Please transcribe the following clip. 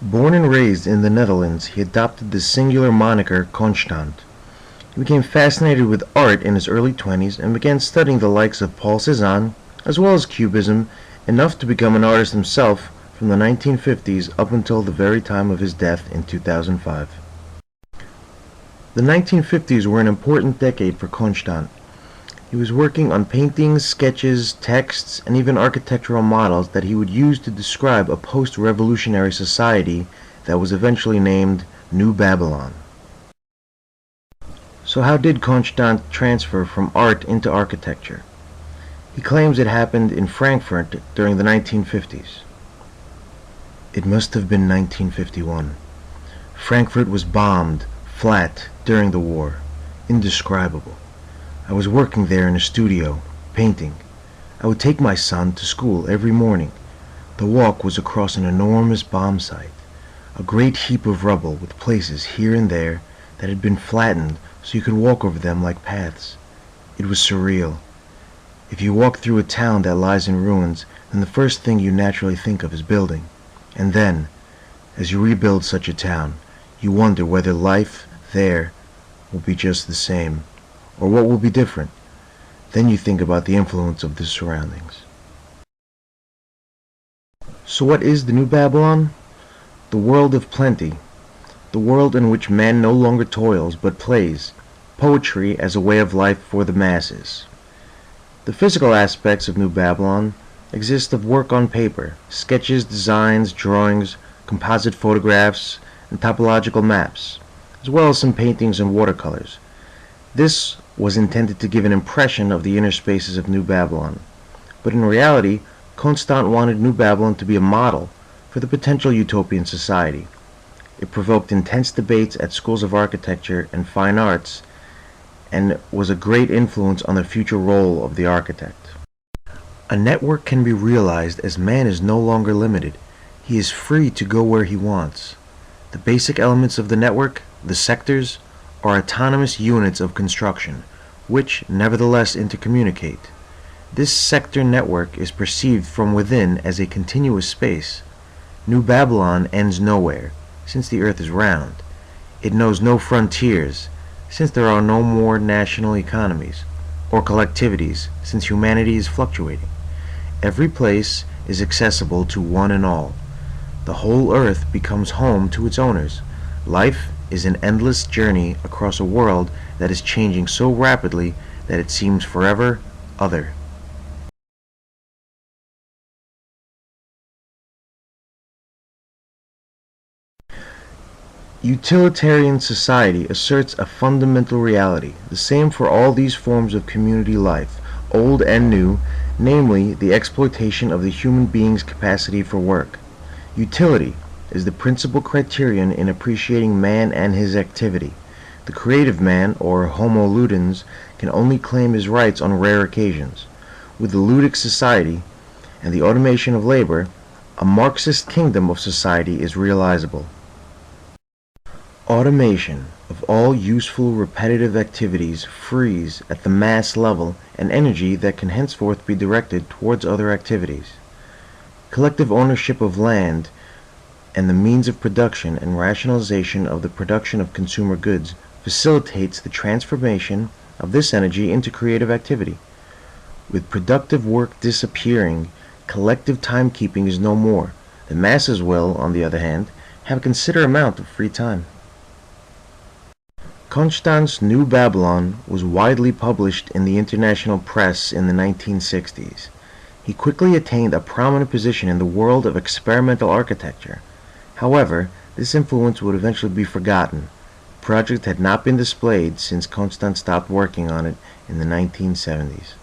Born and raised in the Netherlands, he adopted the singular moniker Constant. He became fascinated with art in his early 20s and began studying the likes of Paul Cézanne, as well as Cubism, enough to become an artist himself from the 1950s up until the very time of his death in 2005. The 1950s were an important decade for Constant. He was working on paintings, sketches, texts, and even architectural models that he would use to describe a post-revolutionary society that was eventually named New Babylon. So how did Constant transfer from art into architecture? He claims it happened in Frankfurt during the 1950s. It must have been 1951. Frankfurt was bombed, flat, during the war. Indescribable. I was working there in a studio, painting. I would take my son to school every morning. The walk was across an enormous bomb site, a great heap of rubble with places here and there that had been flattened so you could walk over them like paths. It was surreal. If you walk through a town that lies in ruins, then the first thing you naturally think of is building. And then, as you rebuild such a town, you wonder whether life there will be just the same, or what will be different. Then you think about the influence of the surroundings. So what is the New Babylon? The world of plenty. The world in which man no longer toils but plays. Poetry as a way of life for the masses. The physical aspects of New Babylon exist of work on paper, sketches, designs, drawings, composite photographs, and topological maps, as well as some paintings and watercolors. This was intended to give an impression of the inner spaces of New Babylon. But in reality, Constant wanted New Babylon to be a model for the potential utopian society. It provoked intense debates at schools of architecture and fine arts, and was a great influence on the future role of the architect. A network can be realized as man is no longer limited. He is free to go where he wants. The basic elements of the network, the sectors, are autonomous units of construction, which nevertheless intercommunicate. This sector network is perceived from within as a continuous space. New Babylon ends nowhere, since the earth is round. It knows no frontiers, since there are no more national economies, or collectivities, since humanity is fluctuating. Every place is accessible to one and all. The whole earth becomes home to its owners. Life is an endless journey across a world that is changing so rapidly that it seems forever other. Utilitarian society asserts a fundamental reality, the same for all these forms of community life, old and new, namely the exploitation of the human being's capacity for work. Utility is the principal criterion in appreciating man and his activity. The creative man, or Homo ludens, can only claim his rights on rare occasions. With the ludic society and the automation of labor, a Marxist kingdom of society is realizable. Automation of all useful repetitive activities frees at the mass level an energy that can henceforth be directed towards other activities. Collective ownership of land and the means of production and rationalization of the production of consumer goods facilitates the transformation of this energy into creative activity. With productive work disappearing, collective timekeeping is no more. The masses will, on the other hand, have a considerable amount of free time. Constant's New Babylon was widely published in the international press in the 1960s. He quickly attained a prominent position in the world of experimental architecture. However, this influence would eventually be forgotten. The project had not been displayed since Constant stopped working on it in the 1970s.